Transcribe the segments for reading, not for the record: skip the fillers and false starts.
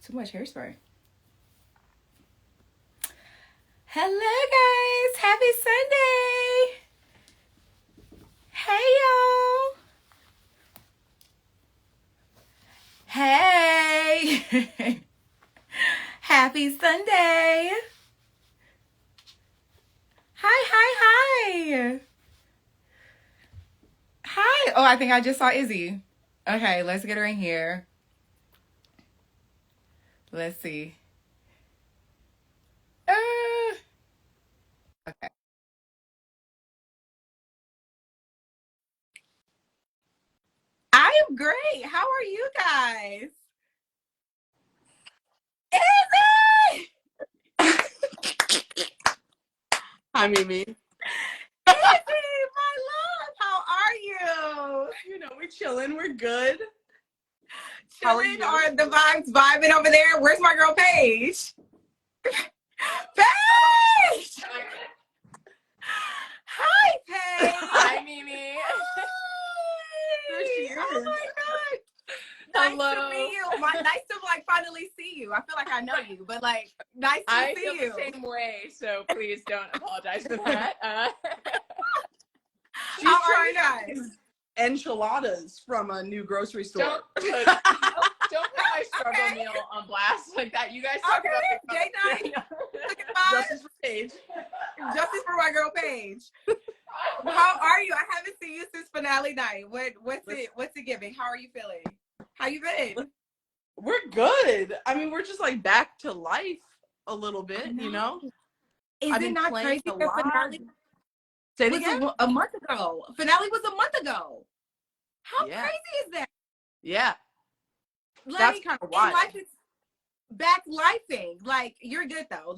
Too much hairspray. Hello, guys. Happy Sunday. Hey, y'all. Hey. Happy Sunday. Hi. Hi. Oh, I think I just saw Izzy. Okay, let's get her in here. Let's see. Okay. I am great. How are you guys? Izzy! Hi, Mimi. Izzy, my love. How are you? You know, we're chilling. We're good. Chilling or the vibes vibing over there? Where's my girl Paige? Paige! Hi, Paige. Hi, Mimi. Oh my god. Nice to meet you. Nice to finally see you. I feel like I know you, but nice to see you. I feel the same way, so please don't apologize for that. She's trying out enchiladas from a new grocery store. Don't put my struggle meal on blast like that. You guys talk about date night. Justice for Paige. Justice for my girl Paige. How are you? I haven't seen you since finale night. What's it giving? How are you feeling? How you been? We're good. I mean, we're just back to life a little bit, you know? Is it not crazy that finale Say it again? a month ago? Finale was a month ago. How crazy is that? Yeah. That's kind of wild. Life is back lifing. You're good though.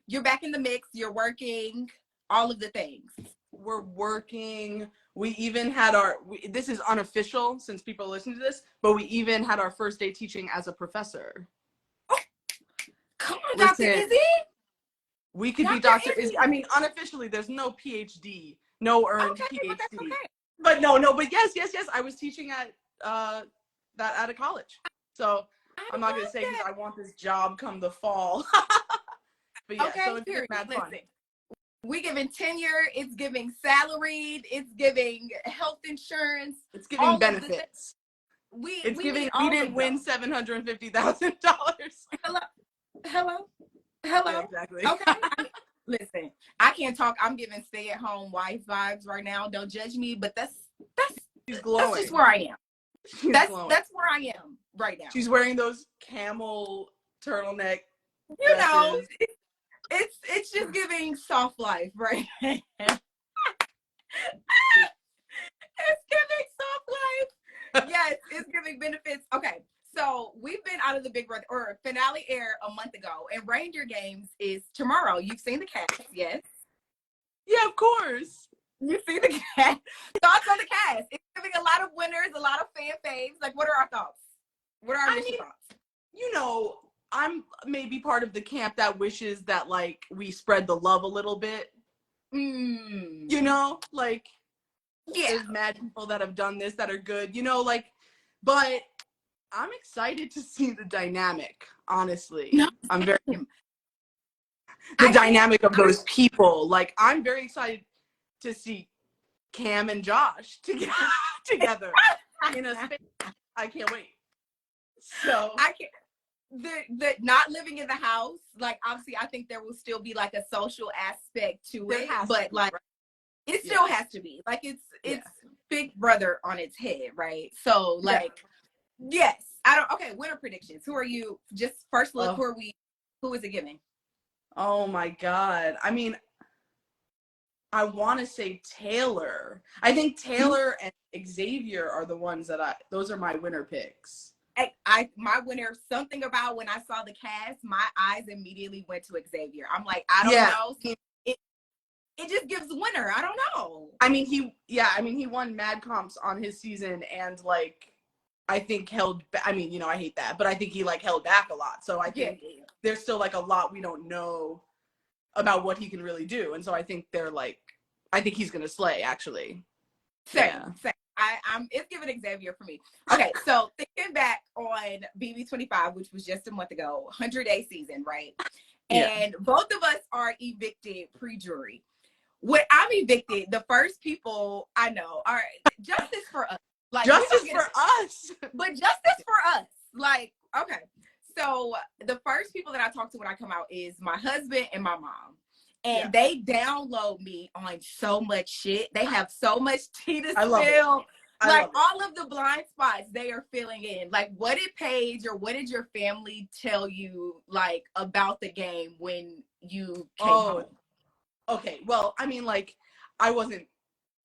You're back in the mix. You're working. All of the things. We're working. We even had this is unofficial since people listen to this, but we even had our first day teaching as a professor. Oh, come on, Dr. Izzy. We could be Dr. Izzy. I mean, unofficially, there's no PhD, no earned PhD. But but yes. I was teaching at a college. So I'm not gonna say because I want this job come the fall. But yeah, so it's been mad fun. We giving tenure, it's giving salaried, it's giving health insurance, it's giving benefits. We didn't win $750,000. Hello. Yeah, exactly. Okay. Listen, I can't talk. I'm giving stay-at-home wife vibes right now. Don't judge me, but that's just where I am. That's where I am right now. She's wearing those camel turtleneck. You know, it's just giving soft life, right? It's giving soft life. Yes, it's giving benefits. Okay, so we've been out of the Big Brother or finale air a month ago, and Reindeer Games is tomorrow. You've seen the cast, yes? Yeah, of course. You've seen the cast. Thoughts on the cast? It's giving a lot of winners, a lot of fan faves. What are our thoughts? What are our initial thoughts? You know, I'm maybe part of the camp that wishes that we spread the love a little bit. You know, there's mad people that have done this that are good, you know, but I'm excited to see the dynamic, honestly. No, I'm very dynamic of those people. I'm very excited to see Cam and Josh together in a space. I can't wait. So I can't. The not living in the house, obviously I think there will still be a social aspect to it, but it still has to be it's Big Brother on its head, right? So yes, winner predictions. Who are you? Just first look, who is it giving? Oh my god. I mean, I want to say Taylor. I think Taylor and Xavier are the ones those are my winner picks. My winner, something about when I saw the cast, my eyes immediately went to Xavier. I'm I don't know. It just gives winner. I don't know. I mean, he won Mad Comps on his season and I think I hate that, but I think he held back a lot. So I think there's still a lot we don't know about what he can really do. And so I think I think he's going to slay actually. Same. it's giving Xavier for me. Okay, so thinking back on BB25, which was just a month ago, 100-day season, right? And both of us are evicted pre-jury. When I'm evicted, the first people I know are justice for us. Like justice for us. But justice for us. Like, okay. So the first people that I talk to when I come out is my husband and my mom. And they download me on so much shit. They have so much tea to spill. Like all of the blind spots they are filling in. Like, what did Paige or what did your family tell you, like, about the game when you came home? Okay, well, I mean, like, I wasn't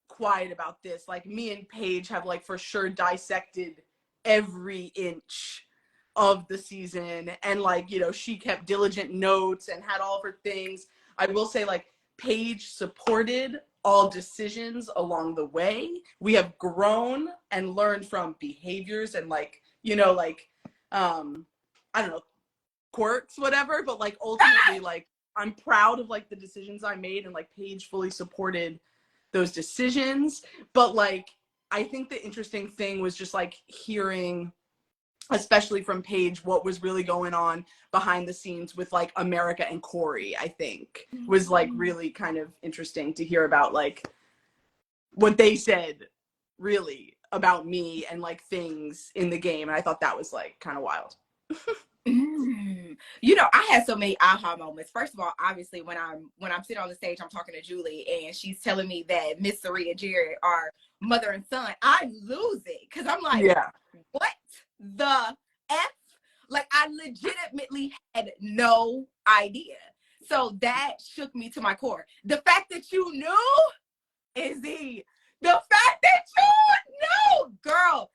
quiet about this. Like, me and Paige have, like, for sure dissected every inch of the season. And, like, you know, she kept diligent notes and had all of her things. I will say, like, Paige supported all decisions along the way. We have grown and learned from behaviors and, like, you know, like, I don't know, quirks, whatever. But, like, ultimately, like, I'm proud of, like, the decisions I made, and, like, Paige fully supported those decisions. But, like, I think the interesting thing was just, like, hearing, especially from Paige, what was really going on behind the scenes with, like, America and Corey, I think, was, like, really kind of interesting to hear about, like, what they said, really, about me and, like, things in the game. And I thought that was, like, kind of wild. You know, I had so many aha moments. First of all, obviously, when I'm sitting on the stage, I'm talking to Julie, and she's telling me that Miss Sari and Jared are mother and son. I lose it because I'm like, what the F? Like, I legitimately had no idea. So that shook me to my core. The fact that you knew, Izzy, the fact that you knew, girl,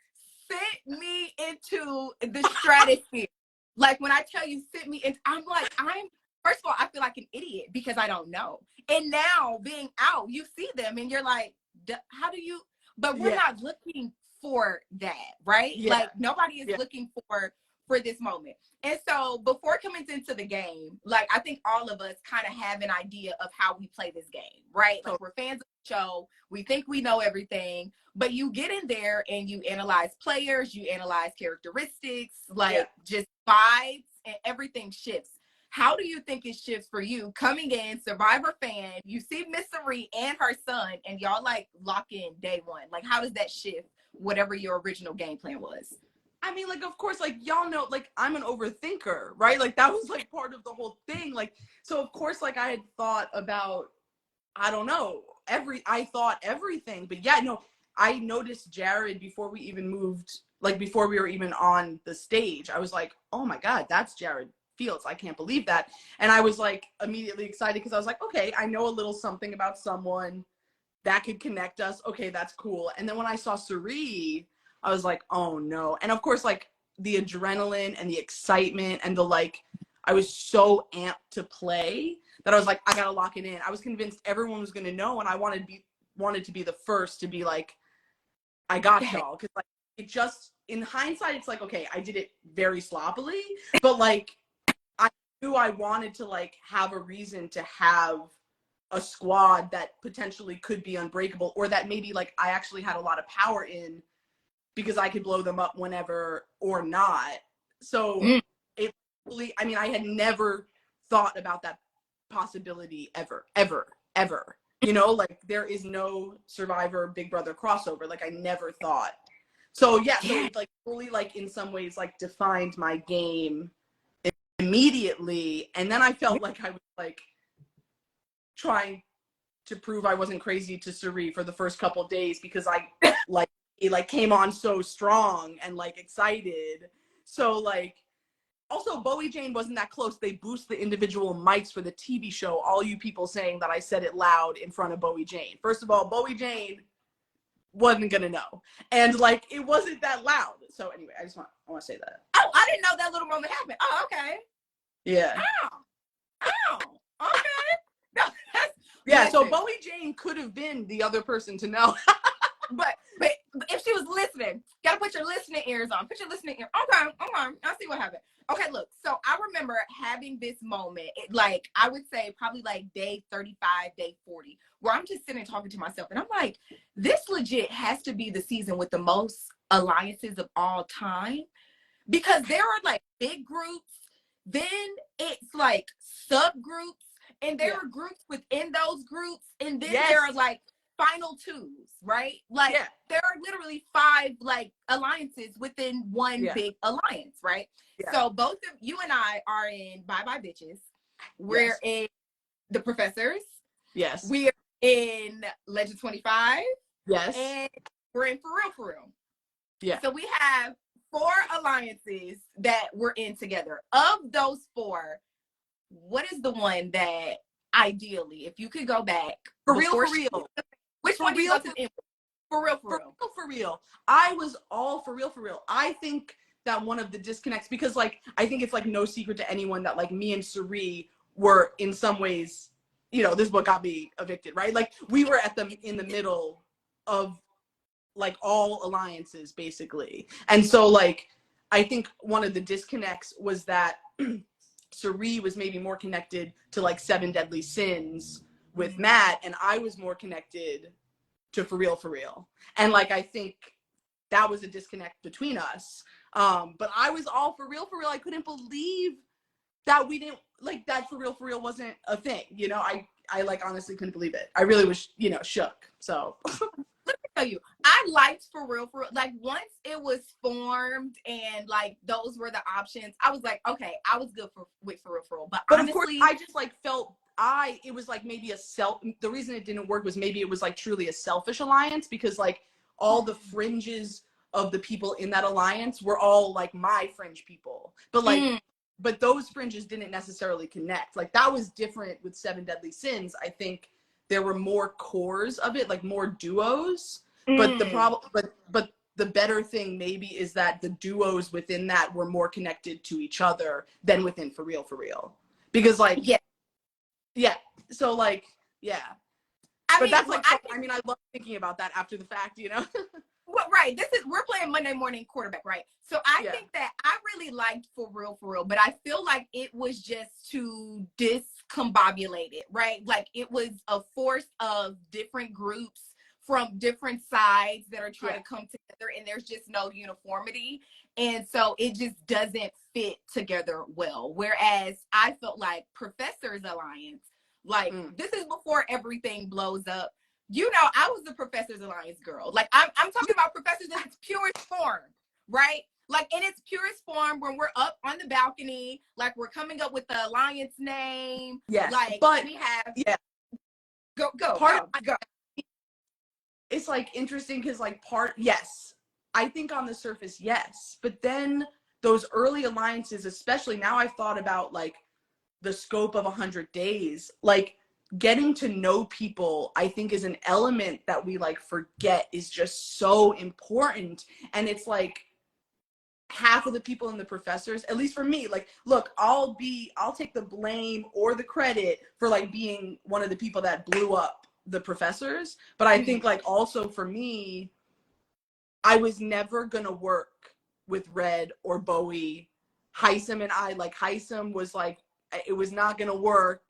sent me into the stratosphere. Like, when I tell you, sent me in, I'm like, first of all, I feel like an idiot because I don't know. And now being out, you see them and you're like, how do you, but we're not looking for that, right? Like, nobody is looking for this moment. And so before coming into the game, like, I think all of us kind of have an idea of how we play this game, right? Like, we're fans of the show. We think we know everything, but you get in there and you analyze players, you analyze characteristics, like just vibes, and everything shifts. How do you think it shifts for you coming in, Survivor fan, you see Miss Sari and her son, and y'all, like, lock in day one? Like, how does that shift whatever your original game plan was? I mean, like, of course, like, y'all know, like, I'm an overthinker, right? Like, that was, like, part of the whole thing. Like, so, of course, like, I had thought about, I don't know, I thought everything. But yeah, no, I noticed Jared before we even moved, like, before we were even on the stage. I was like, oh my God, that's Jared Fields. I can't believe that. And I was, like, immediately excited because I was like, okay, I know a little something about someone that could connect us. Okay, that's cool. And then when I saw Sari, I was like, oh no. And of course, like, the adrenaline and the excitement and the, like, I was so amped to play that I was like, I gotta lock it in. I was convinced everyone was gonna know, and I wanted to be the first to be like, I got y'all. Because, like, it just, in hindsight, it's like, okay, I did it very sloppily, but, like, I knew I wanted to, like, have a reason to have a squad that potentially could be unbreakable, or that maybe, like, I actually had a lot of power in, because I could blow them up whenever or not. So it really, I mean, I had never thought about that possibility ever. You know, like, there is no Survivor Big Brother crossover. Like, I never thought. So yeah, so it, like, fully, like, in some ways, like, defined my game immediately. And then I felt like I was, like, trying to prove I wasn't crazy to Sari for the first couple of days, because I, like, it, like, came on so strong and, like, excited. So, like, also, Bowie Jane wasn't that close. They boost the individual mics for the TV show. All you people saying that I said it loud in front of Bowie Jane. First of all, Bowie Jane wasn't gonna know, and, like, it wasn't that loud. So anyway, I want to say that. Oh, I didn't know that little moment happened. Oh, okay. Yeah. Oh, okay. No, yeah. So Bowie Jane could have been the other person to know. but if she was listening, gotta put your listening ears on. Put your listening ear. Okay. I'll see what happened. Okay, look. So I remember having this moment, like I would say probably like day 35, day 40, where I'm just sitting talking to myself, and I'm like, this legit has to be the season with the most alliances of all time, because there are like big groups, then it's like subgroups, and there are groups within those groups, and then there are like final twos, right? Like there are literally 5 like alliances within one big alliance, right? So both of you and I are in Bye Bye Bitches. We're in the Professors. Yes. We're in Legend 25. Yes. And we're in For Real. Yeah. So we have 4 alliances that we're in together. Of those 4, what is the one that ideally, if you could go back, For real, which one do you go to the end? For real. I was all for real. I think that one of the disconnects, because like I think it's like no secret to anyone that like me and Suri were in some ways, you know, this is what got me evicted, right? Like we were in the middle of like all alliances basically. And so like I think one of the disconnects was that Suri was maybe more connected to like 7 Deadly Sins with Matt, and I was more connected to For Real. And like I think that was a disconnect between us. But I was all For Real. I couldn't believe that we didn't like that For Real wasn't a thing. You know, I like honestly couldn't believe it. I really was, you know, shook. So let me tell you, I liked For Real. Like once it was formed and like those were the options, I was like, okay, I was good with For Real. But honestly, of course, I just like felt it was like maybe the reason it didn't work was maybe it was like truly a selfish alliance, because like all the fringes of the people in that alliance were all like my fringe people, but like but those fringes didn't necessarily connect. Like that was different with 7 Deadly Sins. I think there were more cores of it, like more duos. But the problem, but the better thing maybe is that the duos within that were more connected to each other than within For Real. Because like so like that's like I love thinking about that after the fact, you know. Well, right. We're playing Monday morning quarterback, right? So I think that I really liked For Real, but I feel like it was just too discombobulated, right? Like it was a force of different groups from different sides that are trying to come together, and there's just no uniformity. And so it just doesn't fit together well. Whereas I felt like Professor's Alliance, like this is before everything blows up. You know, I was the Professor's Alliance girl. Like I'm talking about Professors in its purest form, right? Like in its purest form, when we're up on the balcony, like we're coming up with the alliance name. Yes, like but we have go. It's like interesting because like I think on the surface, yes, but then those early alliances, especially now I've thought about like the scope of 100 days, like getting to know people, I think is an element that we like forget is just so important. And it's like half of the people in the Professors, at least for me, like, look, I'll take the blame or the credit for like being one of the people that blew up the Professors. But I think like also for me, I was never gonna work with Red or Bowie. Heisem and I, like Heisem was like, it was not gonna work.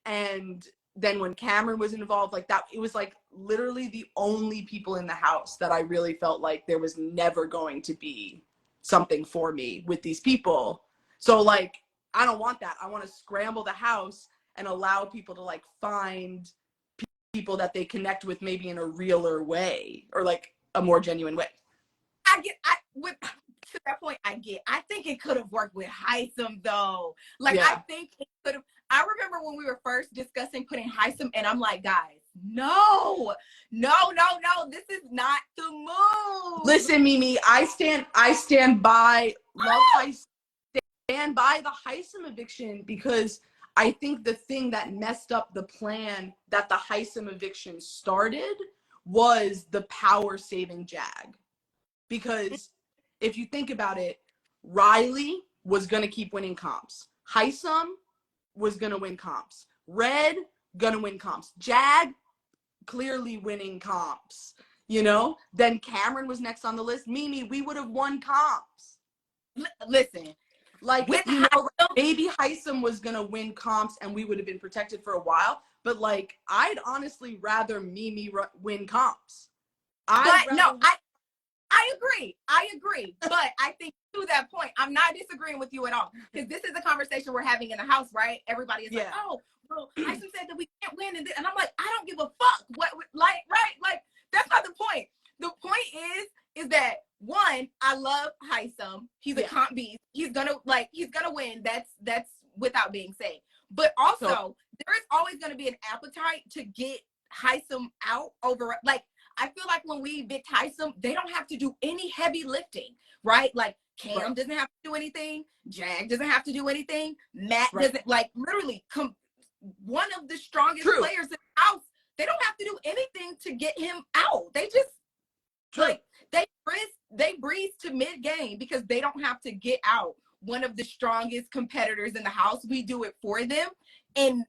And then when Cameron was involved, like that, it was like literally the only people in the house that I really felt like there was never going to be something for me with these people. So like, I don't want that. I want to scramble the house and allow people to like find people that they connect with maybe in a realer way or like a more genuine way. To that point, I think it could have worked with Heisem though. Like I think it could have. I remember when we were first discussing putting Heisem, and I'm like, guys, no, this is not the move. Listen, Mimi, I stand by stand by the Heisem eviction, because I think the thing that messed up the plan that the Heisem eviction started was the power saving Jag. Because if you think about it, Riley was going to keep winning comps. Heisem was going to win comps. Red, going to win comps. Jag, clearly winning comps. you know? Then Cameron was next on the list. Meme, we would have won comps. Listen, like, you know, maybe Heisem was gonna win comps and we would have been protected for a while, but like, I'd honestly rather Meme win comps. I agree. But I think to that point, I'm not disagreeing with you at all. Because this is a conversation we're having in the house, right? Everybody is like, oh, well, Tyson said that we can't win. And I'm like, I don't give a fuck. What, like, right? Like, that's not the point. The point is that one, I love Heisem. He's a comp beast. He's gonna win. That's without being said. But also, there is always gonna be an appetite to get Heisem out over, like, I feel like when we evict Heisem, they don't have to do any heavy lifting, right? Like Cam doesn't have to do anything. Jag doesn't have to do anything. Matt doesn't, like, literally one of the strongest players in the house. They don't have to do anything to get him out. They just like they breeze to mid game because they don't have to get out one of the strongest competitors in the house. We do it for them, and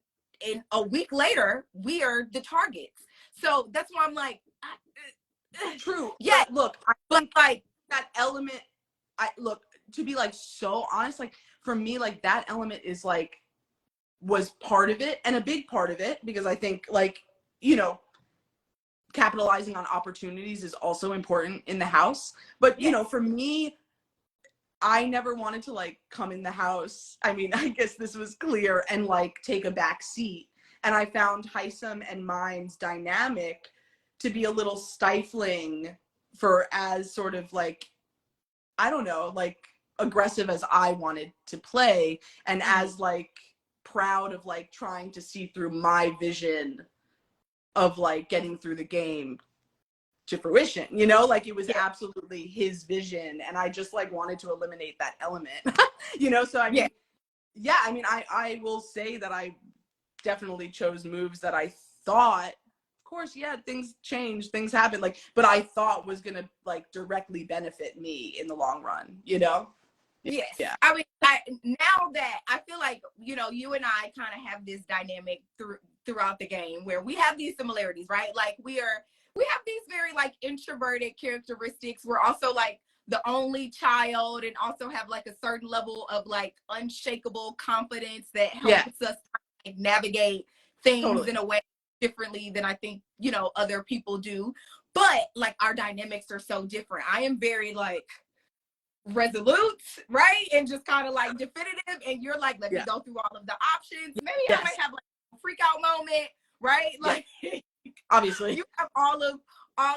a week later, we are the targets. So that's why I'm like, true. Yeah, look, but like that element, to be like so honest, like for me, like that element is like was part of it and a big part of it, because I think, like, you know, capitalizing on opportunities is also important in the house. But you know, for me, I never wanted to like come in the house. I mean, I guess this was clear, and like take a back seat. And I found Heisem and Mine's dynamic to be a little stifling for as sort of like, I don't know, like aggressive as I wanted to play, and as like proud of like trying to see through my vision of like getting through the game to fruition, you know, like it was absolutely his vision, and I just like wanted to eliminate that element. You know, so I mean, I mean, I will say that I definitely chose moves that I thought, of course, things change, things happen, like, but I thought was gonna like directly benefit me in the long run, you know? Yes. Yeah. I mean, now that I feel like, you know, you and I kind of have this dynamic throughout the game where we have these similarities, right? Like we have these very like introverted characteristics. We're also like the only child, and also have like a certain level of like unshakable confidence that helps us like, navigate things in a way differently than I think, you know, other people do. But like our dynamics are so different. I am very like resolute, right? And just kind of like definitive, and you're like, let me go through all of the options. Maybe I might have like a freak out moment, right? Like obviously you have all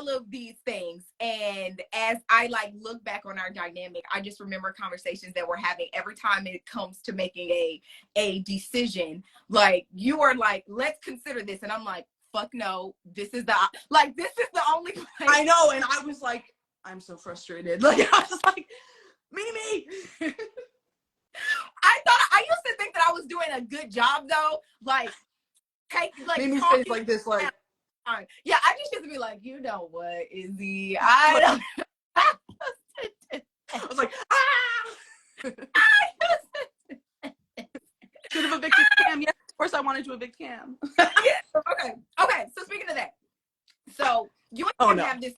of these things. And as I like look back on our dynamic, I just remember conversations that we're having every time it comes to making a decision. Like you are like, let's consider this, and I'm like, fuck no, this is the only place. I know. And I was like, I'm so frustrated. Like I was like, Meme. I used to think that I was doing a good job though. Like Meme's face like this, like I just used to be like, you know what, Izzy? I don't I was like, should have evicted Cam. Yes, of course I wanted to evict Cam. Okay. So speaking of that, so you and Cam have this,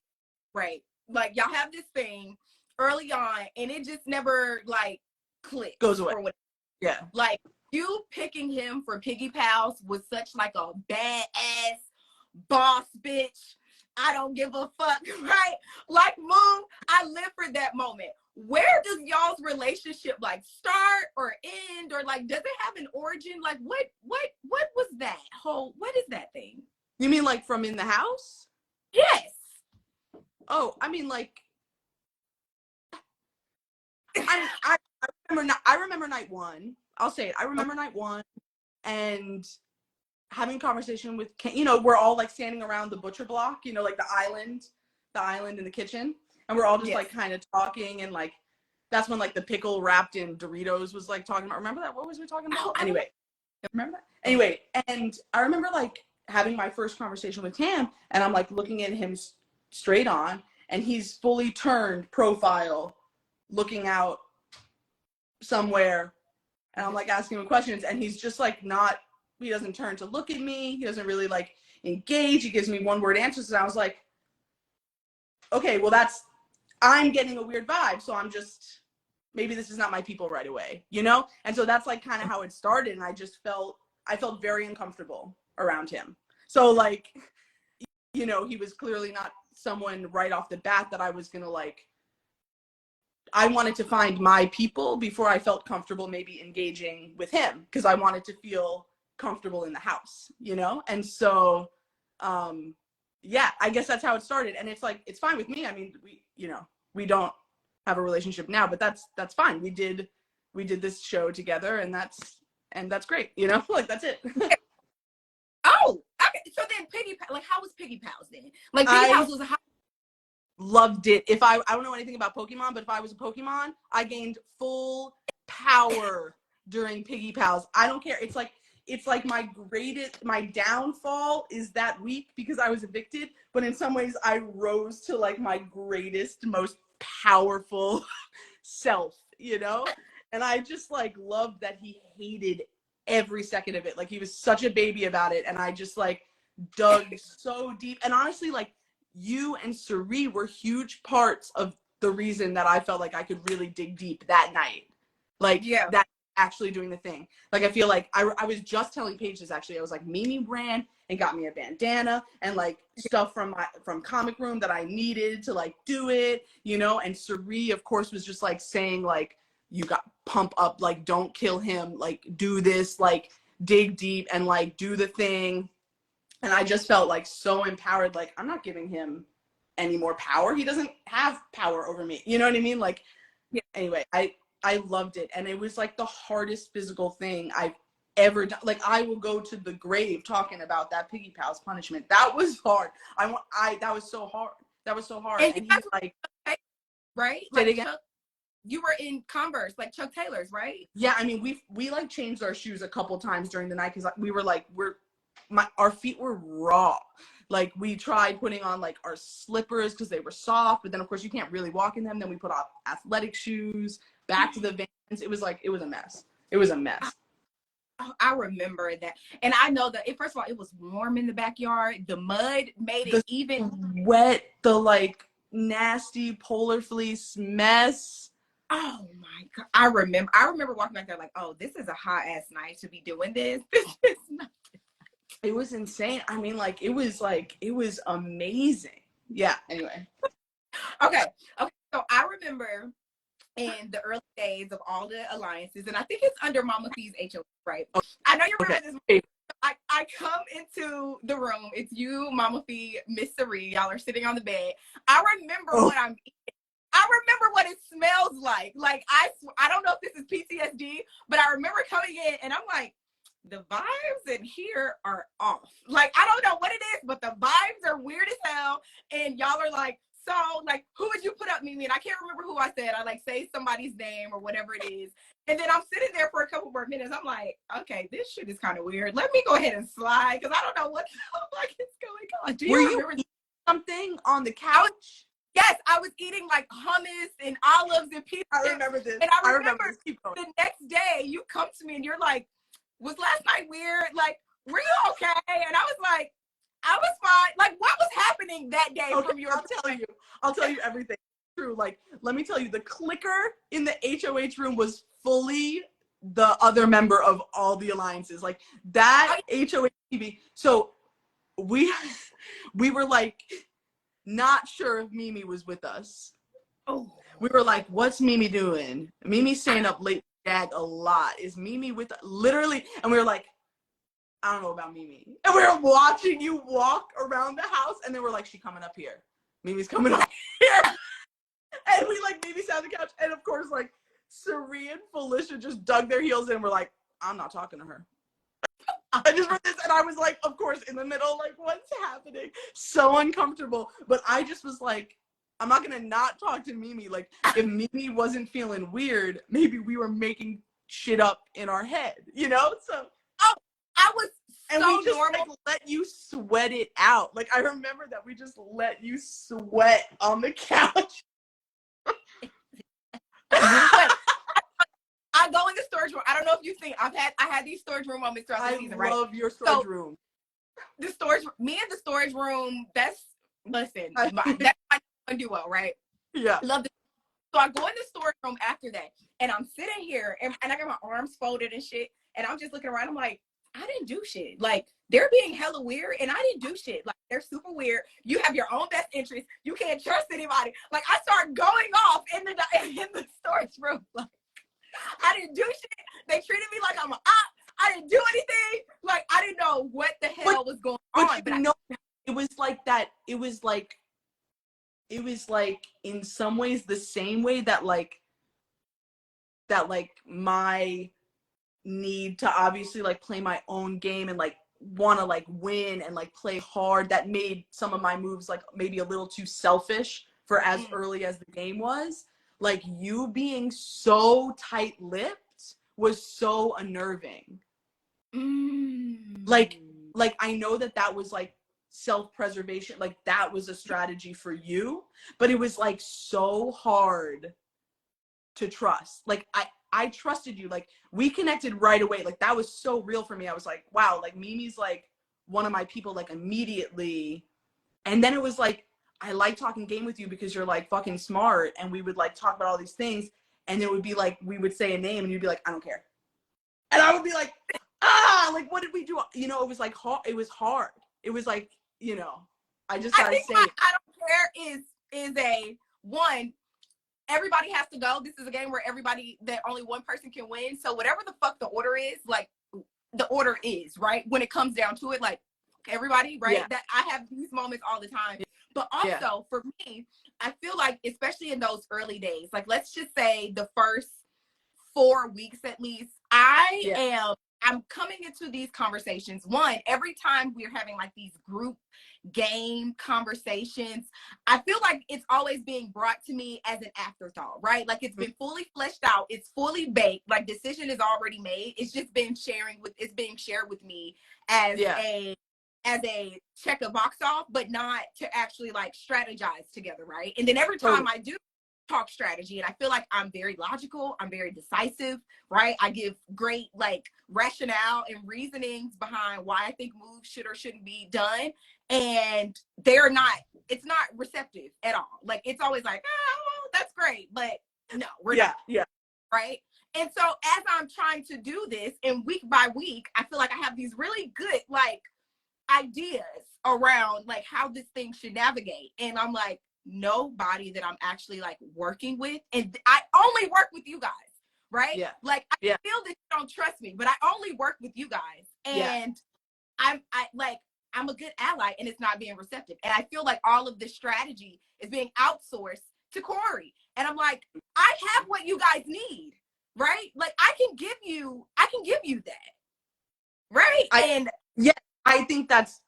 right? Like y'all have this thing early on, and it just never like clicks. Goes away. Like you picking him for Piggy Pals was such like a badass boss bitch. I don't give a fuck, right? Like move. I live for that moment. Where does y'all's relationship like start or end, or like does it have an origin? Like what was that whole? What is that thing? You mean like from in the house? Yes. Oh, I mean like. I remember night one. I'll say it. I remember night one, and having a conversation with, you know, we're all like standing around the butcher block, you know, like the island in the kitchen, and we're all just like kind of talking, and like that's when like the pickle wrapped in Doritos was like talking about. Remember that? What was we talking about? Anyway, remember that? Anyway, and I remember like having my first conversation with Cam, and I'm like looking at him straight on, and he's fully turned profile, looking out somewhere, and I'm like asking him questions, and he's just like he doesn't turn to look at me, he doesn't really like engage, he gives me one word answers, and I was like, okay, well I'm getting a weird vibe, so I'm just, maybe this is not my people right away, you know? And so that's like kind of how it started. And I felt very uncomfortable around him. So like, you know, he was clearly not someone right off the bat that I was going to like, I wanted to find my people before I felt comfortable maybe engaging with him, because I wanted to feel comfortable in the house, you know? And so, yeah, I guess that's how it started. And it's like, it's fine with me. I mean, we don't have a relationship now, but that's fine. We did this show together, and that's great, you know? Like, that's it. Oh, okay. So then like, how was Piggy Pals then? Like, Piggy Pals was a loved it. If I don't know anything about Pokemon, but if I was a Pokemon, I gained full power during Piggy Pals. I don't care. It's like my downfall is that week because I was evicted, but in some ways I rose to like my greatest, most powerful self, you know? And I just like loved that he hated every second of it. Like, he was such a baby about it, and I just like dug so deep. And honestly, like, you and Suri were huge parts of the reason that I felt like I could really dig deep that night. Like, that actually doing the thing. Like, I feel like I was just telling Paige this, actually. I was like, Mimi ran and got me a bandana and like stuff from Comic Room that I needed to like do it, you know? And Suri, of course, was just like saying like, you got pump up, like, don't kill him, like, do this, like, dig deep and like do the thing. And I just felt like so empowered. Like, I'm not giving him any more power. He doesn't have power over me. You know what I mean? Like, yeah. Anyway, I loved it. And it was like the hardest physical thing I've ever done. Like, I will go to the grave talking about that Piggy Pals punishment. That was hard. That was so hard. That was so hard. And he's like, right? Say it again. You were in Converse, like Chuck Taylor's, right? Yeah, I mean, we like changed our shoes a couple times during the night, because we were like, our feet were raw. Like, we tried putting on like our slippers because they were soft, but then of course you can't really walk in them. Then we put on athletic shoes, back to the Vans. It was a mess. It was a mess. I remember that. And I know that first of all, it was warm in the backyard. The mud made it even wet, the like nasty polar fleece mess. Oh my God. I remember walking back there like, oh, this is a hot ass night to be doing this. This is not. It was insane. I mean, like, it was amazing. Yeah. Anyway. Okay. So I remember in the early days of all the alliances, and I think it's under Mama Fee's HO, right? Oh, I know you remember this. I come into the room. It's you, Mama Fee, Miss Sari. Y'all are sitting on the bed. I remember what I'm eating. I remember what it smells like. Like, I don't know if this is PTSD, but I remember coming in and I'm like, the vibes in here are off. Like, I don't know what it is, but the vibes are weird as hell. And y'all are like, so, like, who would you put up, Mimi? And I can't remember who I said. I like say somebody's name or whatever it is. And then I'm sitting there for a couple more minutes. I'm like, okay, this shit is kind of weird. Let me go ahead and slide, because I don't know what like is going on. Do you remember something on the couch? Yes, I was eating like hummus and olives and pizza. I remember this. And I remember the next day you come to me and you're like, was last night weird? Like, were you okay? And I was like, I was fine. Like, what was happening that day from your I'll tell you everything. True. Like, let me tell you, the clicker in the HOH room was fully the other member of all the alliances. Like, that HOH TV. So we were like, not sure if Mimi was with us. Oh, we were like, what's Mimi doing? Mimi's staying up late, Dag, a lot. Is Mimi with us? Literally? And we were like, I don't know about Mimi. And we were watching you walk around the house, and then we're like, she coming up here. Mimi's coming up here. And we like, Mimi sat on the couch, and of course, like, Sari and Felicia just dug their heels in, and we're like, I'm not talking to her. I just read this, and I was like, of course, in the middle, like, what's happening? So uncomfortable. But I just was like, I'm not gonna not talk to Mimi. Like, if Mimi wasn't feeling weird, maybe we were making shit up in our head, you know? So I was and we just like let you sweat it out. Like, I remember that we just let you sweat on the couch. I go in the storage room. I don't know if you've seen. I had these storage room moments throughout the season, right? I love your storage room. Me and the storage room. That's my one duo, right? Yeah. Love it. So I go in the storage room after that, and I'm sitting here, and I got my arms folded and shit, and I'm just looking around. I'm like, I didn't do shit. Like, they're being hella weird, and I didn't do shit. Like, they're super weird. You have your own best interest. You can't trust anybody. Like, I start going off in the storage room. Like, I didn't do shit. They treated me like I'm an op. I didn't do anything. Like, I didn't know what the hell was going on. But you know, it was like that. It was like in some ways the same way that like my need to obviously like play my own game and like want to like win and like play hard, that made some of my moves like maybe a little too selfish for as early as the game was. Like, you being so tight-lipped was so unnerving. Like I know that was like self-preservation, like that was a strategy for you, but it was like so hard to trust. Like, I trusted you. Like, we connected right away. Like, that was so real for me. I was like, wow, like Mimi's like one of my people, like immediately. And then it was like, I like talking game with you because you're like fucking smart, and we would like talk about all these things, and it would be like, we would say a name and you'd be like, I don't care. And I would be like, like, what did we do? You know, it was like hard. It was hard. It was like, you know, I just gotta say, I don't care is a one. Everybody has to go. This is a game where that only one person can win. So whatever the fuck the order is, like, the order is, right? When it comes down to it, like, everybody, right? Yeah. That I have these moments all the time. But also for me, I feel like, especially in those early days, like, let's just say the first 4 weeks at least, I'm coming into these conversations. One, every time we're having like these group game conversations, I feel like it's always being brought to me as an afterthought, right? Like, it's been fully fleshed out, it's fully baked, like decision is already made. It's just been being shared with me as a check a box off, but not to actually like strategize together, right? And then every time I do talk strategy, and I feel like I'm very logical, I'm very decisive, right? I give great like rationale and reasonings behind why I think moves should or shouldn't be done, and it's not receptive at all. Like, it's always like, well, that's great, but no, we're not. Right? And so as I'm trying to do this, and week by week, I feel like I have these really good like ideas around like how this thing should navigate, and I'm like, nobody that I'm actually like working with, and I only work with you guys, right? Like, I feel that you don't trust me, but I only work with you guys, and I'm a good ally, and it's not being receptive, and I feel like all of this strategy is being outsourced to Corey, and I'm like, I have what you guys need, right? Like, I can give you that, right? I think that's,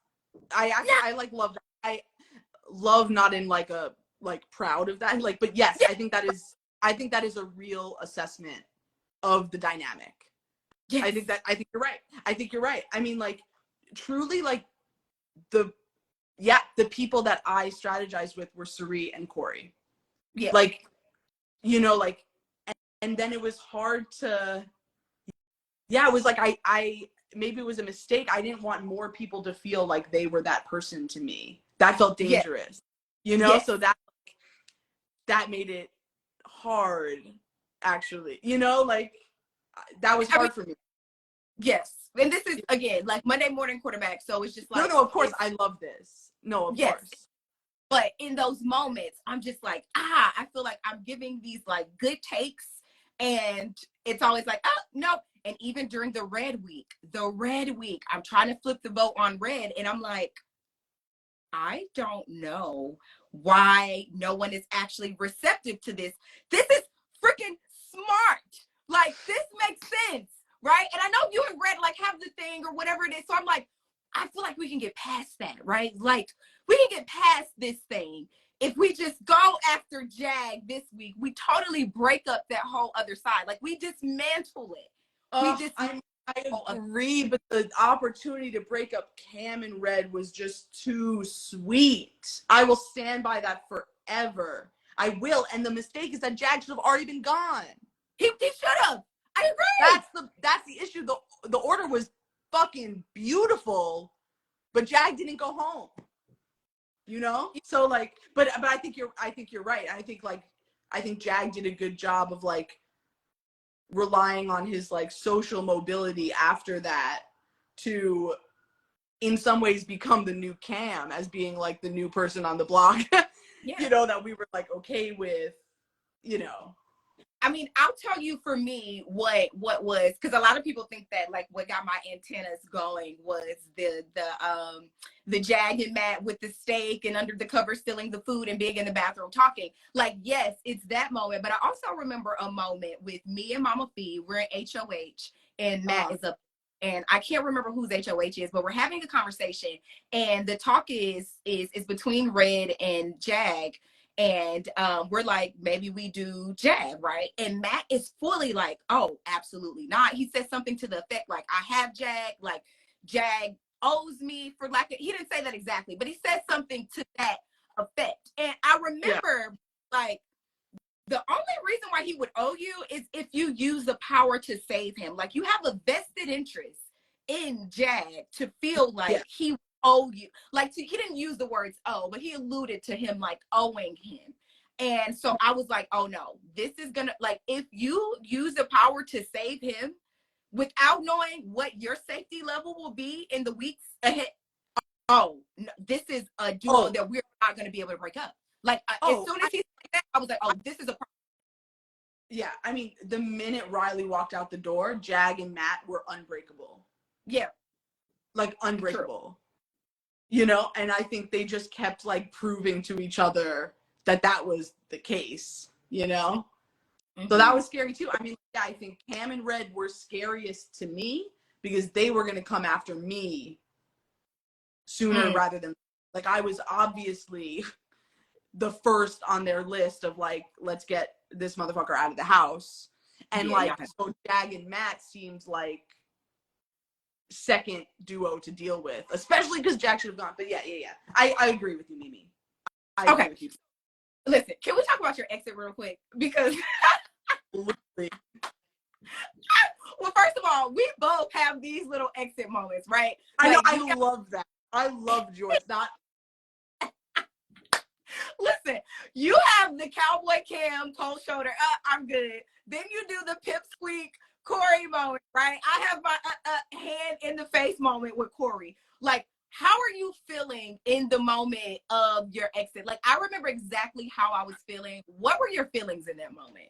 I like love that. I love, not in like a like proud of that, like, but yes, I think that is a real assessment of the dynamic. I think you're right. I mean, like, truly, like, the people that I strategized with were Suri and Corey. Like, you know, like, and then it was hard to, it was like, I maybe it was a mistake. I didn't want more people to feel like they were that person to me. That felt dangerous, you know? So that made it hard, actually, you know, like, that was hard for me. Yes. And this is, again, like Monday morning quarterback. So it's just like, no, of course, I love this. No, of course. But in those moments, I'm just like, I feel like I'm giving these like good takes, and it's always like, oh, no. And even during the red week, I'm trying to flip the vote on red, and I'm like, I don't know why no one is actually receptive to this. This is freaking smart. Like, this makes sense, right? And I know you and Red like have the thing or whatever it is. So I'm like, I feel like we can get past that, right? Like, we can get past this thing. If we just go after Jag this week, we totally break up that whole other side. Like, we dismantle it. I agree, but the opportunity to break up Cam and Red was just too sweet. I will stand by that forever. I will. And the mistake is that Jag should have already been gone. He should have. I agree. That's the issue. The order was fucking beautiful, but Jag didn't go home. you know? So like, but I think you're right. I think Jag did a good job of like relying on his like social mobility after that to in some ways become the new Cam as being like the new person on the block, you know, that we were like okay with, you know. I mean, I'll tell you for me what was, because a lot of people think that like what got my antennas going was the Jag and Matt with the steak and under the cover stealing the food and being in the bathroom talking. Like, yes, it's that moment. But I also remember a moment with me and Mama Fee. We're in HOH and Matt is up. And I can't remember whose HOH is, but we're having a conversation. And the talk is between Red and Jag. And we're like, maybe we do Jag, right? And Matt is fully like, oh, absolutely not. He said something to the effect like, I have Jag, like Jag owes me for he didn't say that exactly, but he said something to that effect. And I remember like the only reason why he would owe you is if you use the power to save him. Like you have a vested interest in Jag to feel like he owe you. Like he didn't use the words owe, but he alluded to him like owing him. And so I was like, oh no, this is gonna, like, if you use the power to save him without knowing what your safety level will be in the weeks ahead, oh no, this is a duo that we're not gonna be able to break up. Like as soon as he said that, I was like, oh, this is a problem. Yeah, I mean, the minute Riley walked out the door, Jag and Matt were unbreakable. Yeah. Like unbreakable. True. You know, and I think they just kept like proving to each other that was the case, you know? Mm-hmm. So that was scary too. I mean, yeah, I think Cam and Red were scariest to me because they were going to come after me sooner rather than, like, I was obviously the first on their list of like, let's get this motherfucker out of the house. And so Jag and Matt seemed like second duo to deal with, especially because Jag should have gone. But yeah. I agree with you, Mimi. I agree with you. Listen, can we talk about your exit real quick? Because well, first of all, we both have these little exit moments, right? I know. I love that. I love George. Not. Listen, you have the cowboy Cam, cold shoulder, I'm good. Then you do the pipsqueak Corey moment, right? I have my hand in the face moment with Corey. Like, how are you feeling in the moment of your exit? Like, I remember exactly how I was feeling. What were your feelings in that moment?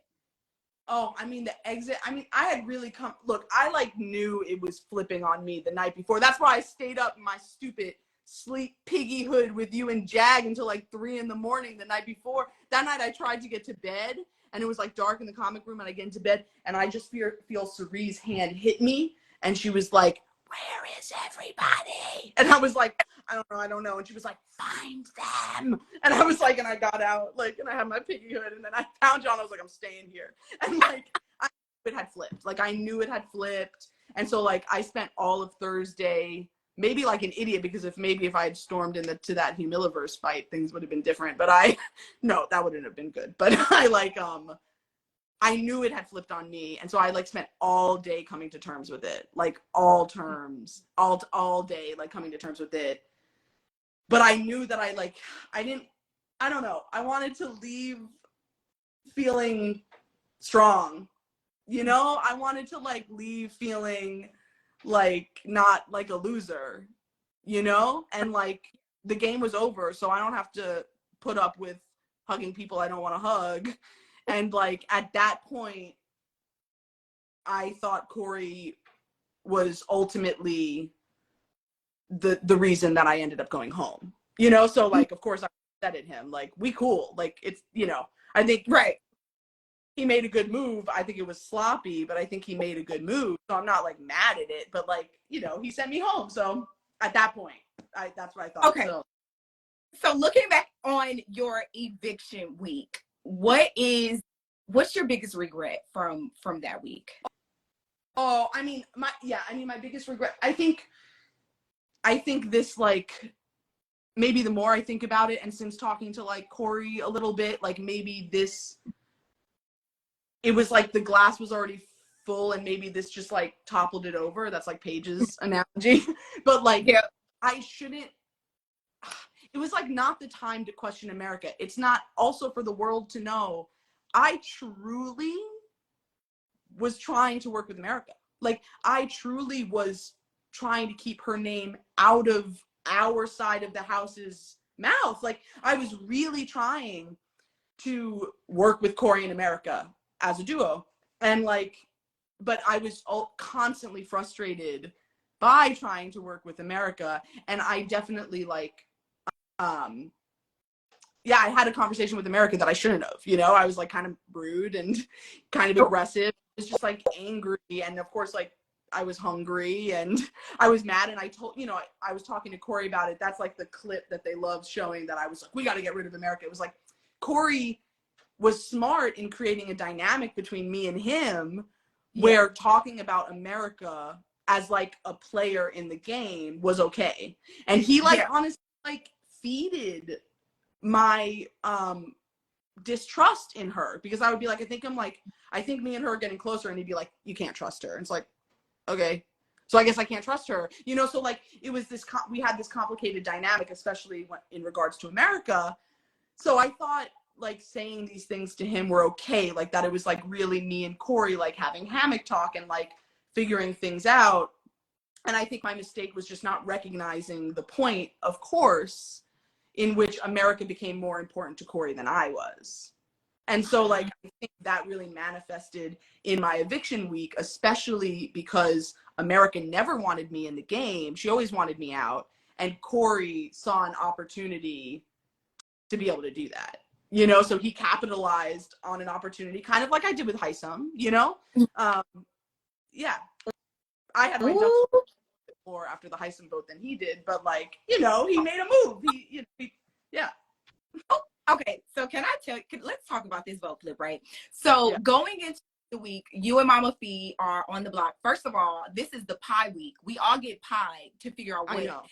Oh, I mean, the exit, I mean, I had really look, I like knew it was flipping on me the night before. That's why I stayed up in my stupid sleep piggy hood with you and Jag until like 3 a.m. the night before. That night I tried to get to bed and it was like dark in the comic room and I get into bed and I just feel Cerie's hand hit me and she was like, where is everybody? And I was like, I don't know. And she was like, find them. And I was like, and I got out, like, and I had my piggy hood and then I found John. I was like, I'm staying here. And like, I knew it had flipped. Like, I knew it had flipped. And so like, I spent all of Thursday, maybe like an idiot, because if I had stormed to that Humiliverse fight, things would have been different. But no, that wouldn't have been good. But I knew it had flipped on me. And so I like spent all day coming to terms with it, like all day, like coming to terms with it. But I knew that I don't know. I wanted to leave feeling strong, you know? I wanted to like leave feeling like not like a loser, you know? And like the game was over, so I don't have to put up with hugging people I don't want to hug. And like at that point, I thought Corey was ultimately the reason that I ended up going home. You know, so like of course I said at him, like, we cool. Like it's, you know, I think he made a good move. I think it was sloppy, but I think he made a good move. So I'm not like mad at it, but like, you know, he sent me home. So at that point, that's what I thought. Okay. So looking back on your eviction week, what's your biggest regret from that week? Oh, I mean, my biggest regret, I think this, like, maybe the more I think about it, and since talking to like Corey a little bit, like maybe it was like the glass was already full and maybe this just like toppled it over. That's like Paige's analogy. But like, I shouldn't, it was like not the time to question America. It's not also for the world to know I truly was trying to work with America. Like, I truly was trying to keep her name out of our side of the house's mouth. Like, I was really trying to work with Corey and America as a duo. And like, but I was constantly frustrated by trying to work with America. And I definitely like, yeah, I had a conversation with America that I shouldn't have, you know. I was like kind of rude and kind of aggressive. I was just like angry. And of course, like, I was hungry and I was mad. And I told, you know, I was talking to Corey about it. That's like the clip that they love showing, that I was like, we got to get rid of America. It was like, Corey was smart in creating a dynamic between me and him, where talking about America as like a player in the game was okay. And he like honestly like feeded my distrust in her, because I would be like, I think me and her are getting closer, and he'd be like, you can't trust her. And it's like, okay, so I guess I can't trust her, you know. So like, it was this we had this complicated dynamic, especially in regards to America. So I thought like saying these things to him were okay, like that it was like really me and Corey like having hammock talk and like figuring things out. And I think my mistake was just not recognizing the point, of course, in which America became more important to Corey than I was. And so like, I think that really manifested in my eviction week, especially because America never wanted me in the game. She always wanted me out. And Corey saw an opportunity to be able to do that, you know? So he capitalized on an opportunity, kind of like I did with Heisam, you know? Yeah. I had my ducks more after the Heisam vote than he did, but like, you know, he made a move. Yeah. Okay, so can I tell you, let's talk about this vote flip, right? So going into the week, you and Mama Fee are on the block. First of all, this is the pie week. We all get pied to figure out what.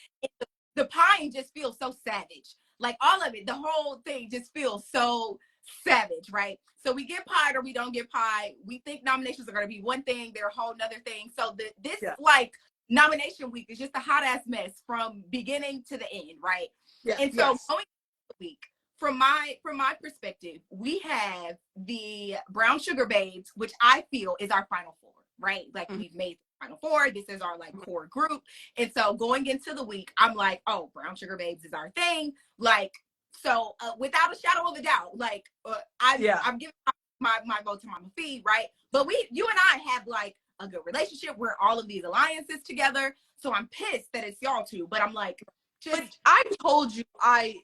The pie just feels so savage. Like, all of it, the whole thing just feels so savage, right? So we get pied or we don't get pied. We think nominations are going to be one thing, they're a whole nother thing. So this like nomination week is just a hot ass mess from beginning to the end, right? Yeah. And so going into the week, from my perspective, we have the Brown Sugar Babes, which I feel is our final four, right? Like, we've made the final four. This is our like core group. And so going into the week, I'm like, oh, Brown Sugar Babes is our thing. Like, so without a shadow of a doubt, like, I'm giving my vote to Mama Fee, right? But you and I have like a good relationship. We're all of these alliances together. So I'm pissed that it's y'all two. But I'm like, but I told you, I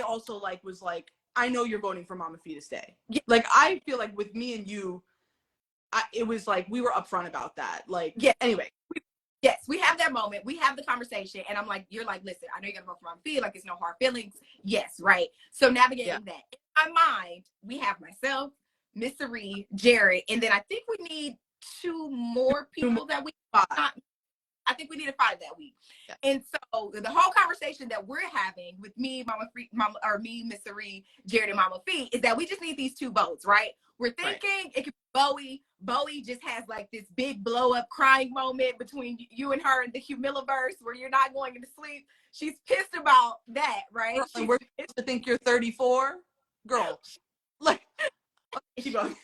also like was like, I know you're voting for Mama Fee to stay. Yeah. Like, I feel like with me and you, it was like we were upfront about that. Like, anyway. Yes, we have that moment. We have the conversation, and I'm like, you're like, listen, I know you're gonna vote for Mama Fee. Like, it's no hard feelings. Yes, right. So navigating that. In my mind, we have myself, Miss Ree, Jared, and then I think we need two more people that we I think we need to find that week. Yeah. And so the whole conversation that we're having with me, me, Miss Ree, Jared, and Mama Fee is that we just need these two votes, right? We're thinking it could be Bowie. Bowie just has like this big blow up crying moment between you and her in the Humiliverse where you're not going into sleep. She's pissed about that, right? Girl, and we're supposed to think you're 34, girl. Like, keep going.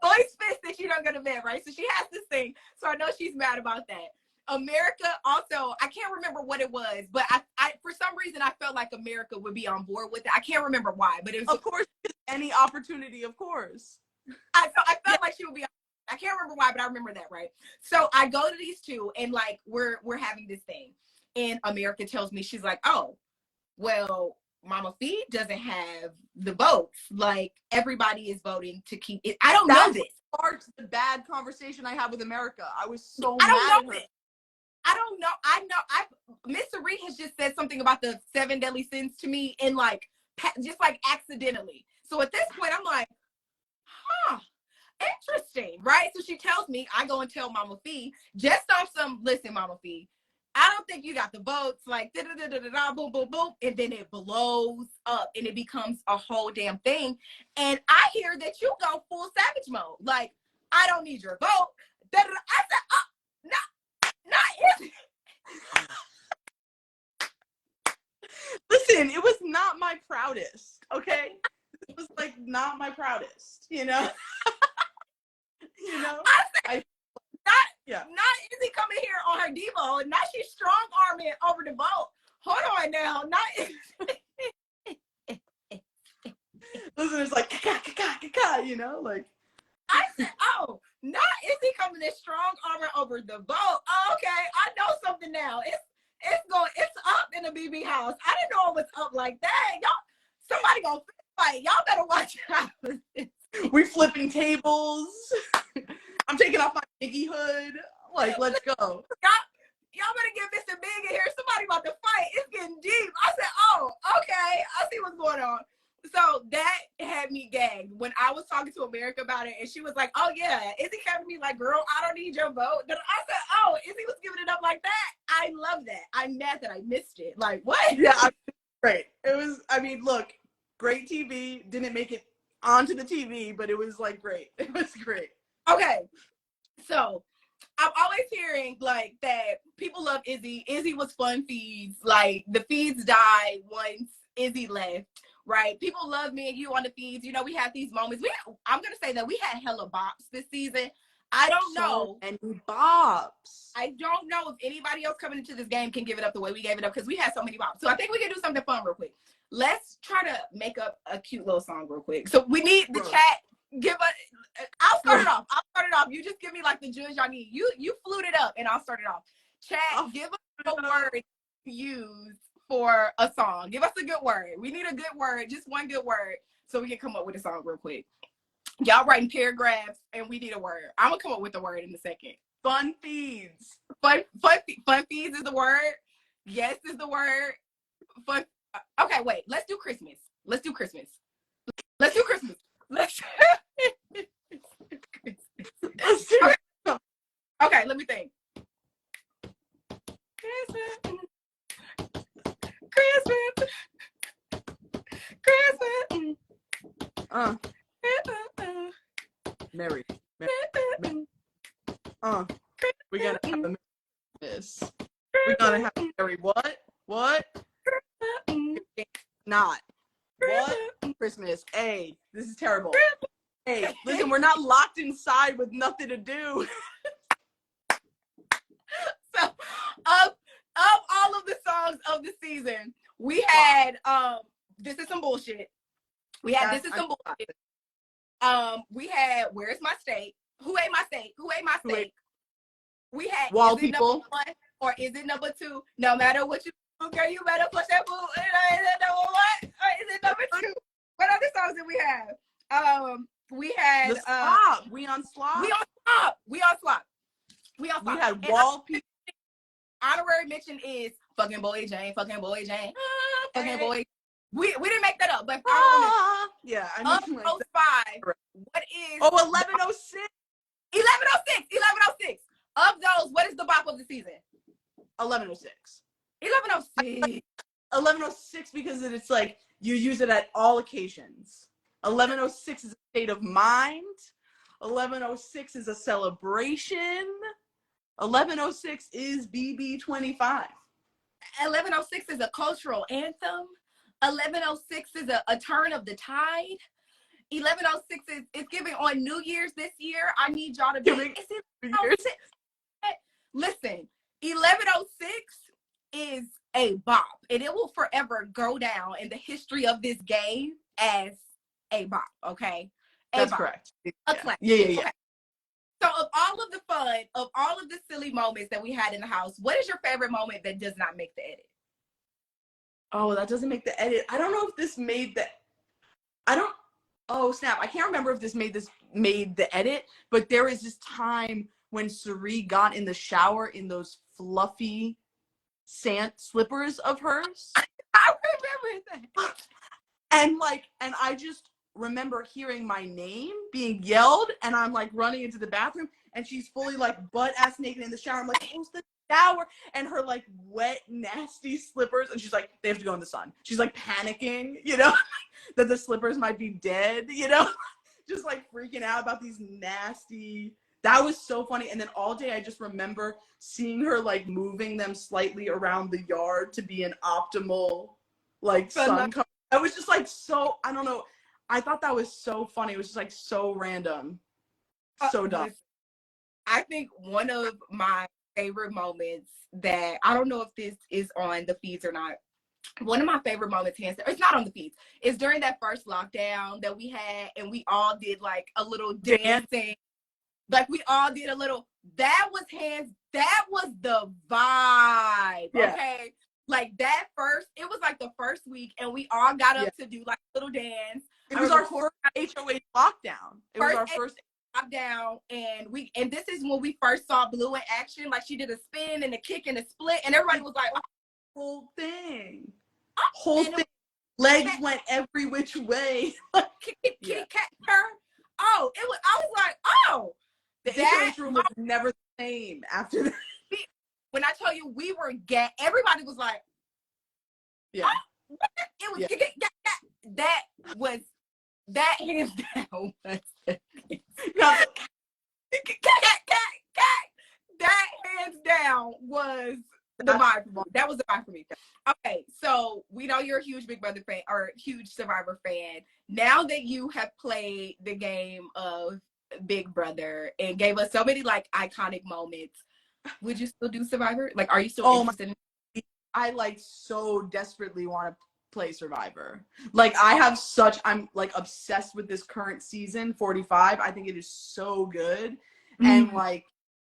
Boy's pissed that you don't go to bed, right? So she has this thing. So I know she's mad about that. America also, I can't remember what it was, but I for some reason I felt like America would be on board with it. I can't remember why, but it was, of course, any opportunity, of course. I felt like she would be. I can't remember why, but I remember that, right? So I go to these two, and like we're having this thing, and America tells me, she's like, oh, well, Mama Fee doesn't have the votes. Like, everybody is voting to keep it. I don't know this. That's the bad conversation I had with America. I was so mad at her. I don't know. I know. Miss Ree has just said something about the 7 deadly sins to me, and like just like accidentally. So at this point, I'm like, huh, interesting, right? So she tells me, I go and tell Mama Fee, just off some, listen, Mama Fee, I don't think you got the votes, like, da-da-da-da-da, boom, boom, boom. And then it blows up and it becomes a whole damn thing. And I hear that you go full savage mode. Like, I don't need your vote. Da-da-da. I said, oh, not Izzy. Listen, Listen, it was not my proudest, okay? It was like not my proudest, you know? You know? Not Izzy coming here on her Devo, and now she's strong arming over the boat. Hold on now, not Listen, it's like you know, like I said, oh, not Izzy coming in strong armor over the boat. Oh, okay, I know something now. It's up in the BB house. I didn't know it was up like that. Y'all, somebody gonna fight. Y'all better watch out. We flipping tables. I'm taking off my Piggy hood. Like, let's go. Y'all better get Mr. Big in here. Somebody about to fight. It's getting deep. I said, oh, okay. I see what's going on. So that had me gagged when I was talking to America about it, and she was like, oh yeah, Izzy came to me like, girl, I don't need your vote. Then I said, oh, Izzy was giving it up like that. I love that. I'm mad that I missed it. Like, what? Yeah, great. It was, I mean, look, great TV. Didn't make it onto the TV, but it was like great. It was great. Okay. So I'm always hearing like that people love Izzy. Izzy was fun feeds. Like the feeds died once Izzy left. Right, people love me and you on the feeds. You know, we had these moments. I'm gonna say that we had hella bops this season. I don't know. And bops. I don't know if anybody else coming into this game can give it up the way we gave it up because we had so many bops. So I think we can do something fun real quick. Let's try to make up a cute little song real quick. So we need the chat. Give us. I'll start it off. You just give me like the judge y'all need. You flute it up and I'll start it off. Chat, give us a word to use for a song. Give us a good word. We need a good word, just one good word, so we can come up with a song real quick. Y'all writing paragraphs, and we need a word. I'm gonna come up with a word in a second. Fun feeds. Fun feeds is the word. Yes is the word. Fun. Okay, wait. Let's do Christmas. Let's do Christmas. Let's do Christmas. Okay, let me think. Christmas. Merry. We gotta have a this. We gotta have a Merry what? Not. What? Christmas. Hey, this is terrible. Hey, listen, we're not locked inside with nothing to do. So, of all of the songs of the season, we had This Is Some Bullshit. We had This Is Some Bullshit. We had Where's My State? Who Ate My Steak? Who Ate My Steak? We had Wall Is it People. number 1 or is it number 2? No matter what you do, girl, you better push that boo. Is it number 1 or is it number 2? What other songs did we have? We had Slop. We on Slop. We on Slop. We had Wall People. Honorary mention is fucking boy Jane, fucking boy Jane, fucking boy. We didn't make that up, but yeah, I mean, of those 5, what is 1106? 1106. Of those, what is the bop of the season? 1106. 1106. 1106 because it's like you use it at all occasions. 1106 is a state of mind. 1106 is a celebration. 1106 is BB25. 1106 is a cultural anthem. 1106 is a turn of the tide. 1106 is giving on New Year's this year. I need y'all to be. Listen, 1106 is a bop, and it will forever go down in the history of this game as a bop. Okay, that's correct. A classic. Yeah. Okay. So, of all of the fun, of all of the silly moments that we had in the house, what is your favorite moment that does not make the edit? Oh, that doesn't make the edit. I don't know if this made the. Oh snap! I can't remember if this made the edit, but there is this time when Suri got in the shower in those fluffy sand slippers of hers. I remember that. And I just remember hearing my name being yelled, and I'm like running into the bathroom, and she's fully like butt ass naked in the shower. I'm like, close the shower, and her like wet, nasty slippers, and she's like, they have to go in the sun. She's like panicking, you know, that the slippers might be dead, you know, just like freaking out about these nasty. That was so funny. And then all day I just remember seeing her like moving them slightly around the yard to be an optimal like sun color. It was just like so, I don't know. I thought that was so funny. It was just like so random. So dumb. I think one of my favorite moments that I don't know if this is on the feeds or not. One of my favorite moments, it's not on the feeds, is during that first lockdown that we had, and we all did like a little dancing. Like we all did a little, that was the vibe. Yeah. Okay. Like that first, it was like the first week, and we all got up to do like a little dance. It was our first HOH lockdown. It was our first lockdown, and this is when we first saw Blue in action. Like she did a spin and a kick and a split, and everybody was like, whole thing. Legs went every which way. Kitty cat her. Oh, it was. I was like, oh, the HOH room was never the same after that. When I tell you we were everybody was like, yeah, oh, it was that hands down. That hands down was the vibe. That was the vibe for me. Okay, so we know you're a huge Big Brother fan or huge Survivor fan. Now that you have played the game of Big Brother and gave us so many like iconic moments, would you still do Survivor? Like, are you still interested in? I like so desperately want to play Survivor. Like I'm like obsessed with this current season 45. I think it is so good. And like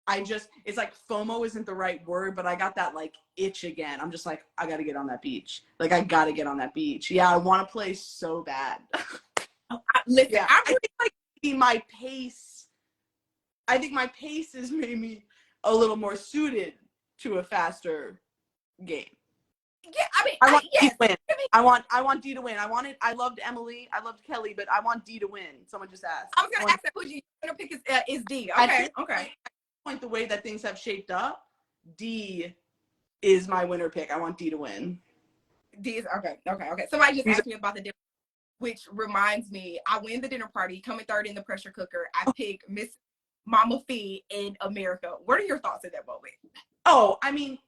it's like FOMO isn't the right word, but I got that like itch again. I'm just like, I gotta get on that beach. Like I gotta get on that beach. Yeah, I want to play so bad. Listen, yeah, I think like my pace. I think my pace is maybe a little more suited to a faster game. Yeah, I mean, I want D to win. I want D to win. I loved Emily. I loved Kelly, but I want D to win. Someone just asked. I was gonna ask that. Who's your pick is D. Okay. At point, the way that things have shaped up, D is my winner pick. I want D to win. D is okay. Somebody just asked me about the dinner, which reminds me, I win the dinner party, coming third in the pressure cooker. I pick Miss Mama Fee in America. What are your thoughts at that moment? Oh, I mean,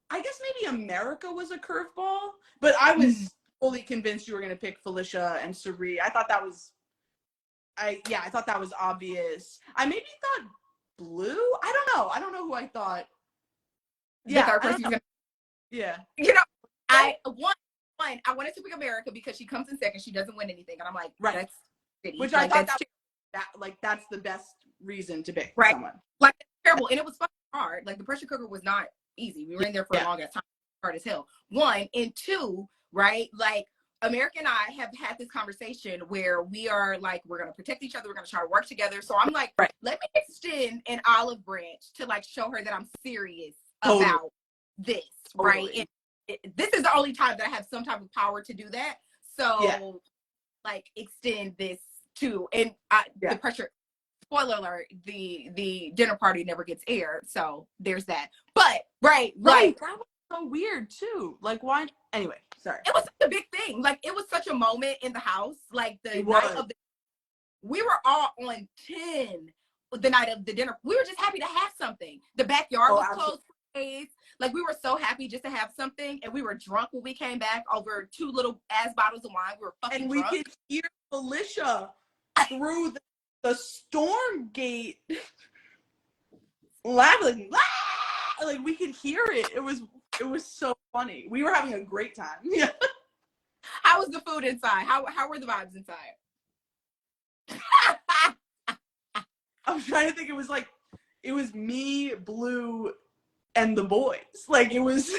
I guess maybe America was a curveball, but I was fully convinced you were going to pick Felicia and Sari. I thought that was, I thought that was obvious. I maybe thought Blue. I don't know who I thought. Yeah, yeah. You know, I wanted to pick America because she comes in second. She doesn't win anything, and I'm like, right. That's shitty. Which like, I thought that's the best reason to pick someone. Like terrible, and it was fucking hard. Like the pressure cooker was not easy. We were in there for a long ass time. Hard as hell. One and two, right? Like America and I have had this conversation where we are like, we're gonna protect each other. We're gonna try to work together. So I'm like, let me extend an olive branch to like show her that I'm serious about this, right? And this is the only time that I have some type of power to do that. So like extend this to the pressure. Spoiler alert, the dinner party never gets aired, so there's that. But right, that was so weird too. Like why? Anyway, sorry. It was such a big thing. Like it was such a moment in the house. Like the night of we were all on 10 the night of the dinner. We were just happy to have something. The backyard was closed for days. Like we were so happy just to have something, and we were drunk when we came back over 2 little ass bottles of wine. We were fucking drunk. And we could hear Felicia through the storm gate laughing. Like we could hear it. It was so funny. We were having a great time. Yeah. How was the food inside? How were the vibes inside? I'm trying to think. It was me, Blue, and the boys. Like it was.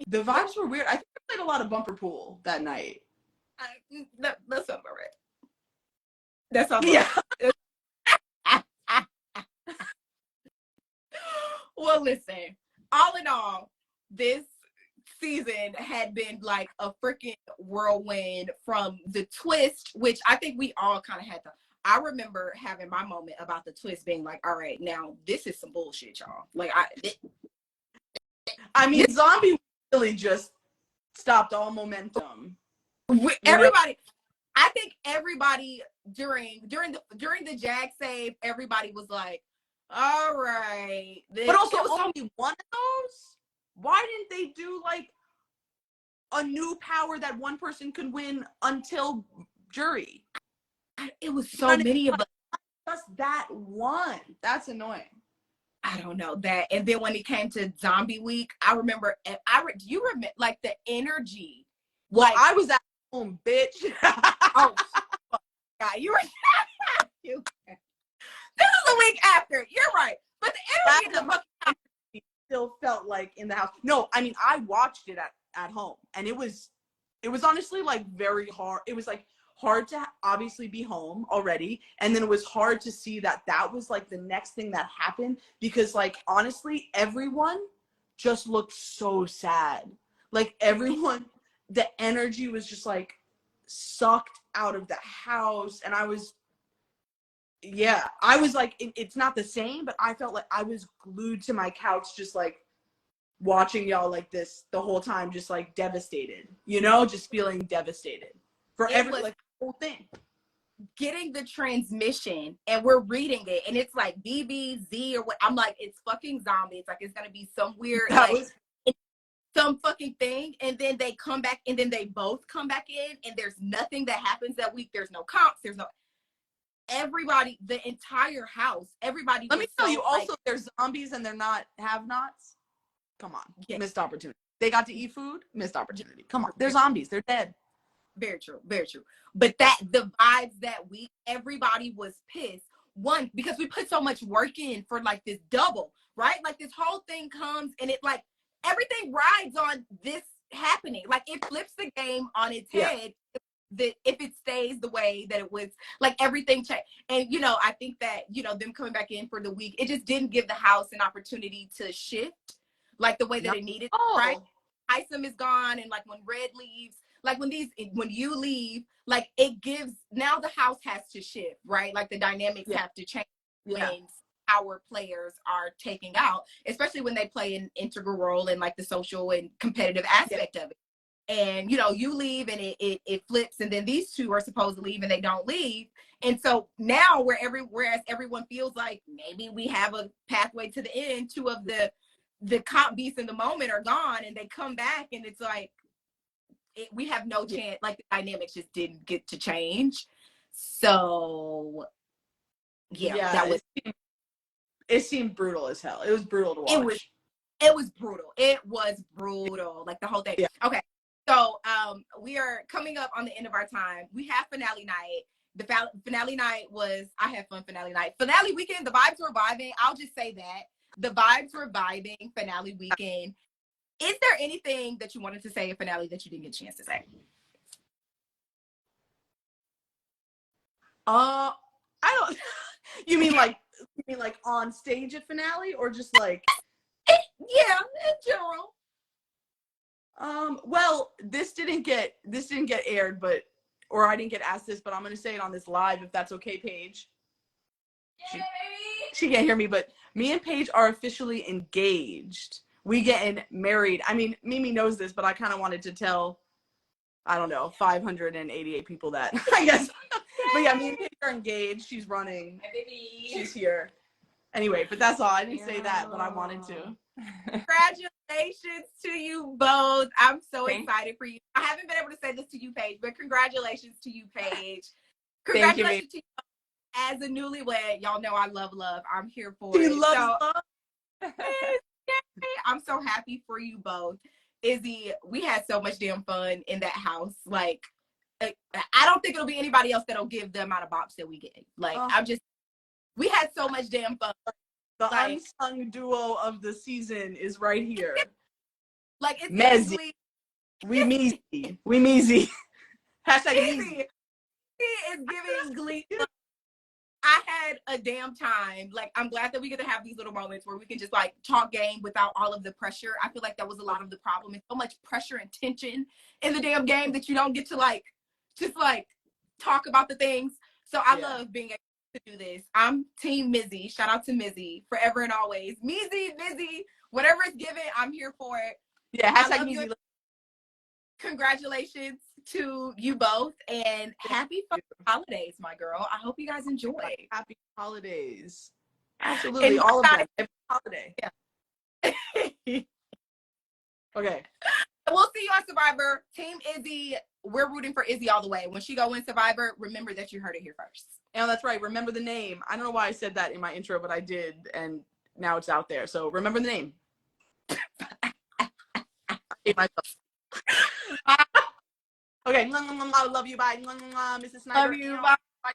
The vibes were weird. I think I played a lot of bumper pool that night. That sounds about right. That sounds right. Well, listen. All in all, this season had been like a freaking whirlwind from the twist, which I think we all kind of had to. I remember having my moment about the twist being like, all right, now this is some bullshit, y'all. Like I mean, Zombie really just stopped all momentum. Everybody, I think everybody during the Jag save, everybody was like, all right. But also only one of those? Why didn't they do like a new power that one person could win until jury. It was so many of us. Just that one. That's annoying. I don't know that. And then when it came to Zombie Week, I remember. Do you remember like the energy? Well, like, I was at home, bitch. Oh, God, you were. This is a week after. You're right, but the energy in the fucking house still felt like in the house. No, I mean I watched it at home, and it was honestly like very hard. It was like hard to obviously be home already, and then it was hard to see that was like the next thing that happened, because like honestly everyone just looked so sad. Like everyone, the energy was just like sucked out of the house, and I was like, it's not the same, but I felt like I was glued to my couch just like watching y'all like this the whole time, just like devastated, just feeling devastated for like the whole thing. Getting the transmission, and we're reading it, and it's like BBZ or what. I'm like, it's fucking zombies. Like it's gonna be some weird some fucking thing, and then they come back, and then they both come back in, and there's nothing that happens that week. There's no comps. There's no everybody, the entire house. Everybody. Let me tell you, also they're zombies and they're not have-nots. Come on, missed opportunity. They got to eat food, missed opportunity. Come on, they're zombies. They're dead. Very true, very true. But the vibes that week, everybody was pissed. One, because we put so much work in for like this double, right? Like this whole thing comes and it like everything rides on this happening. Like it flips the game on its head. That if it stays the way that it was, like everything changed. And I think that them coming back in for the week, it just didn't give the house an opportunity to shift like the way that it needed. Right? Isom is gone, and like when Red leaves, like when you leave, like it gives, now the house has to shift, right? Like the dynamics have to change when our players are taking out, especially when they play an integral role in like the social and competitive aspect of it. And you leave and it flips, and then these two are supposed to leave and they don't leave. And so now whereas everyone feels like maybe we have a pathway to the end, two of the comp beasts in the moment are gone, and they come back, and it's like we have no chance. Like the dynamics just didn't get to change. So it seemed brutal as hell. It was brutal to watch. It was brutal. It was brutal. Like the whole thing. Okay. So we are coming up on the end of our time. We have finale night. The finale night was, I had fun finale night. Finale weekend, the vibes were vibing. I'll just say that. The vibes were vibing finale weekend. Is there anything that you wanted to say in finale that you didn't get a chance to say? I don't. You mean like on stage at finale, or just like? Yeah, in general. Well, this didn't get aired, or I didn't get asked this, but I'm gonna say it on this live if that's okay, Paige. She can't hear me, but me and Paige are officially engaged. We getting married. I mean, Mimi knows this, but I kind of wanted to tell, I don't know, 588 people that, I guess. But yeah, me and Paige are engaged. She's running. Hi, baby. She's here. Anyway, but that's all. I didn't say that, but I wanted to. Congratulations to you both. I'm so excited for you. I haven't been able to say this to you, Paige, but congratulations to you, Paige. Congratulations to you as a newlywed. Y'all know I love love. I'm here for it. Love. I'm so happy for you both. Izzy, we had so much damn fun in that house. Like, I don't think it'll be anybody else that'll give the amount of bops that we get. Like, we had so much damn fun. The unsung duo of the season is right here. Like, it's Mezzy. We measy. Hashtag measy. He is giving glee. I had a damn time. Like, I'm glad that we get to have these little moments where we can just like talk game without all of the pressure. I feel like that was a lot of the problem. It's so much pressure and tension in the damn game that you don't get to like just like talk about the things. So I love being able to do this. I'm team Mizzy. Shout out to Mizzy forever and always. Mizzy, whatever it's given, I'm here for it. Yeah, hashtag Mizzy. Congratulations to you both, and happy holidays, my girl. I hope you guys enjoy. Happy holidays. Absolutely, and all of them. Every holiday. Yeah. Okay. We'll see you on Survivor. Team Izzy, we're rooting for Izzy all the way. When she go in Survivor, remember that you heard it here first. And that's right. Remember the name. I don't know why I said that in my intro, but I did, and now it's out there. So remember the name. I hate myself. Okay. I love you. Bye. Mrs. Sniper. Love you. Bye. Bye.